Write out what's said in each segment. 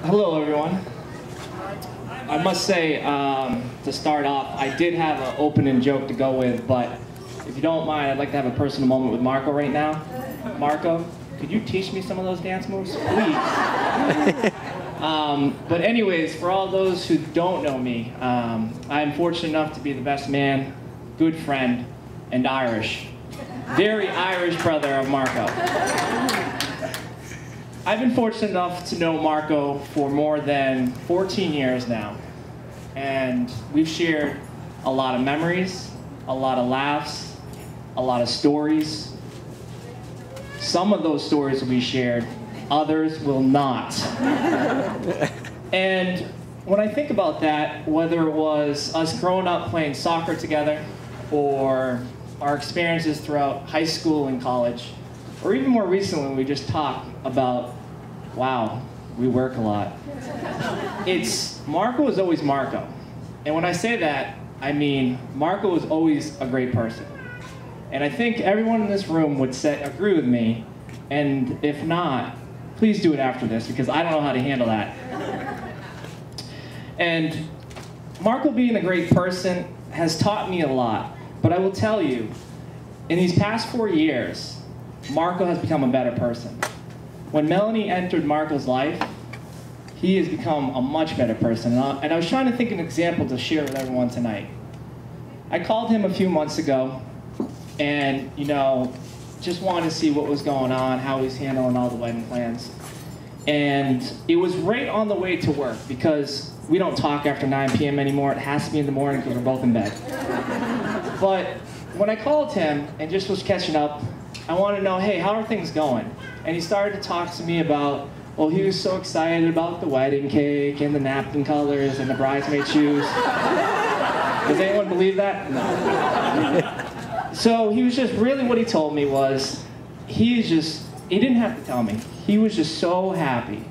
Hello, everyone. I must say, to start off, I did have an opening joke to go with, but if you don't mind, I'd like to have a personal moment with Marco right now. Marco, could you teach me some of those dance moves, please? But anyways, for all those who don't know me, I'm fortunate enough to be the best man, good friend, and Irish. Very Irish brother of Marco. I've been fortunate enough to know Marco for more than 14 years now. And we've shared a lot of memories, a lot of laughs, a lot of stories. Some of those stories will be shared, others will not. And when I think about that, whether it was us growing up playing soccer together, or our experiences throughout high school and college, or even more recently when we just talk about, wow, we work a lot. Marco is always Marco. And when I say that, I mean Marco is always a great person. And I think everyone in this room would agree with me, and if not, please do it after this, because I don't know how to handle that. And Marco being a great person has taught me a lot, but I will tell you, in these past 4 years, Marco has become a better person. When Melanie entered Marco's life, he has become a much better person. And I was trying to think of an example to share with everyone tonight. I called him a few months ago, and just wanted to see what was going on, how he's handling all the wedding plans. And it was right on the way to work, because we don't talk after 9 p.m. anymore. It has to be in the morning because we're both in bed. But when I called him and just was catching up, I wanted to know, hey, how are things going? And he started to talk to me about, well, he was so excited about the wedding cake and the napkin colors and the bridesmaid shoes. Does anyone believe that? No. So he was just, really what he told me was, he didn't have to tell me. He was just so happy.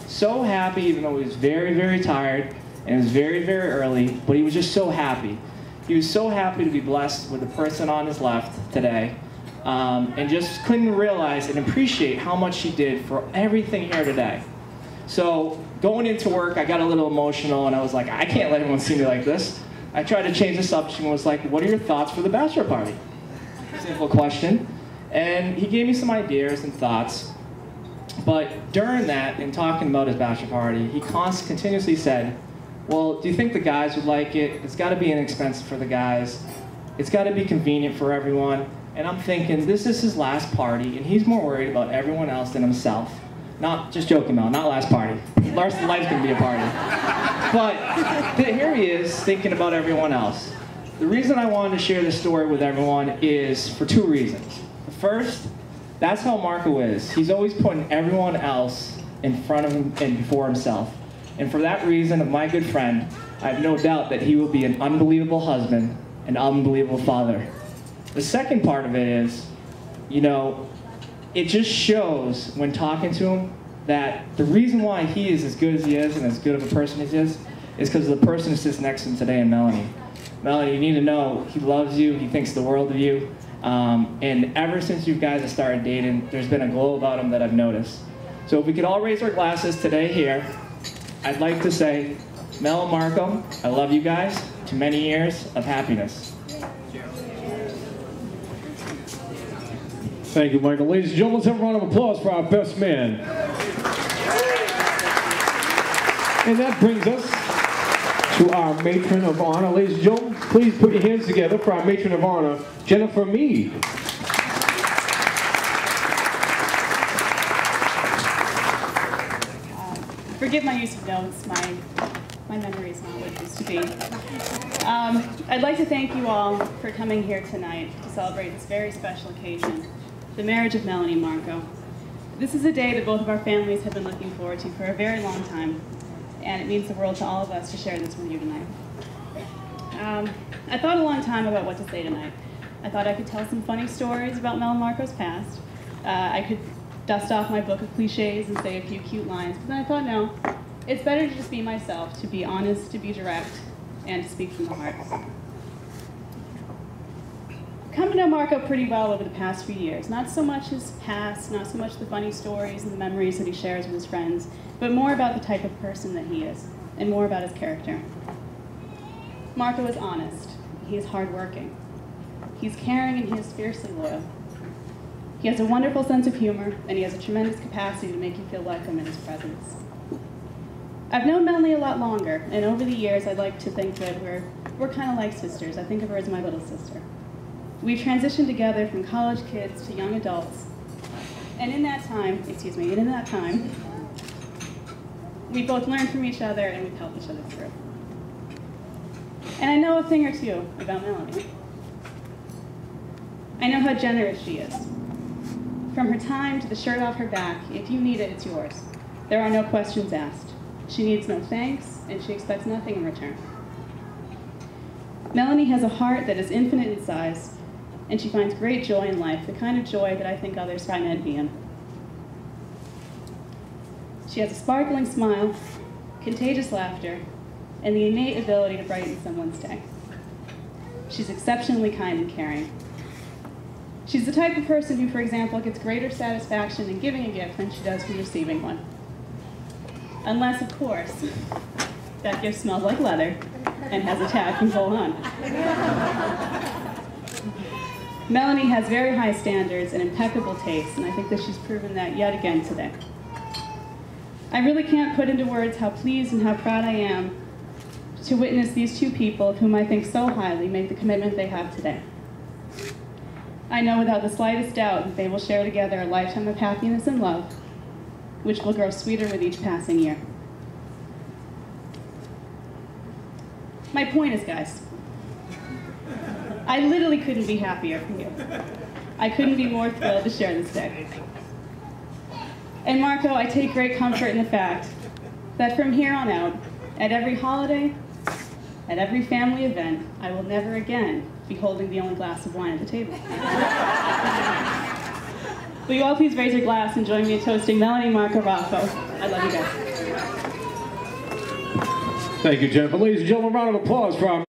So happy, even though he was very, very tired, and it was very, very early, but he was just so happy. He was so happy to be blessed with the person on his left today, and just couldn't realize and appreciate how much he did for everything here today. So going into work, I got a little emotional, and I was like, I can't let everyone see me like this. I tried to change the subject and was like, what are your thoughts for the bachelor party? Simple question. And he gave me some ideas and thoughts. But during that, in talking about his bachelor party, he continuously said, well, do you think the guys would like it? It's got to be inexpensive for the guys. It's got to be convenient for everyone. And I'm thinking, this is his last party, and he's more worried about everyone else than himself. Not just joking, Mel, not last party. Life's going to be a party. But here he is thinking about everyone else. The reason I wanted to share this story with everyone is for 2 reasons. The first, that's how Marco is. He's always putting everyone else in front of him and before himself. And for that reason, of my good friend, I have no doubt that he will be an unbelievable husband, an unbelievable father. The second part of it is, it just shows when talking to him that the reason why he is as good as he is and as good of a person as he is because of the person who sits next to him today, and Melanie. Melanie, you need to know he loves you, he thinks the world of you. And ever since you guys have started dating, there's been a glow about him that I've noticed. So if we could all raise our glasses today here, I'd like to say, Mel and Marco, I love you guys. To many years of happiness. Thank you, Michael. Ladies and gentlemen, let's have a round of applause for our best man. And that brings us to our matron of honor. Ladies and gentlemen, please put your hands together for our matron of honor, Jennifer Meade. Forgive my use of notes. My memory is not what it used to be. I'd like to thank you all for coming here tonight to celebrate this very special occasion, the marriage of Melanie and Marco. This is a day that both of our families have been looking forward to for a very long time, and it means the world to all of us to share this with you tonight. I thought a long time about what to say tonight. I thought I could tell some funny stories about Mel and Marco's past. I could dust off my book of cliches and say a few cute lines, but then I thought, no, it's better to just be myself, to be honest, to be direct, and to speak from the heart. come to know Marco pretty well over the past few years. Not so much his past, not so much the funny stories and the memories that he shares with his friends, but more about the type of person that he is, and more about his character. Marco is honest. He is hardworking. He's caring, and he is fiercely loyal. He has a wonderful sense of humor, and he has a tremendous capacity to make you feel welcome in his presence. I've known Melanie a lot longer, and over the years I'd like to think that we're kind of like sisters. I think of her as my little sister. We've transitioned together from college kids to young adults, and in that time, we both learned from each other and we've helped each other through. And I know a thing or two about Melanie. I know how generous she is. From her time to the shirt off her back, if you need it, it's yours. There are no questions asked. She needs no thanks, and she expects nothing in return. Melanie has a heart that is infinite in size, and she finds great joy in life, the kind of joy that I think others find envy in. She has a sparkling smile, contagious laughter, and the innate ability to brighten someone's day. She's exceptionally kind and caring. She's the type of person who, for example, gets greater satisfaction in giving a gift than she does from receiving one. Unless, of course, that gift smells like leather and has a tag from Hold On. Melanie has very high standards and impeccable taste, and I think that she's proven that yet again today. I really can't put into words how pleased and how proud I am to witness these two people, of whom I think so highly, make the commitment they have today. I know without the slightest doubt that they will share together a lifetime of happiness and love, which will grow sweeter with each passing year. My point is, guys, I literally couldn't be happier for you. I couldn't be more thrilled to share this day. And Marco, I take great comfort in the fact that from here on out, at every holiday, at every family event, I will never again be holding the only glass of wine at the table. Will you all please raise your glass and join me in toasting Melanie, Marco, Rocco. I love you guys. Thank you, Jennifer. Ladies and gentlemen, a round of applause for our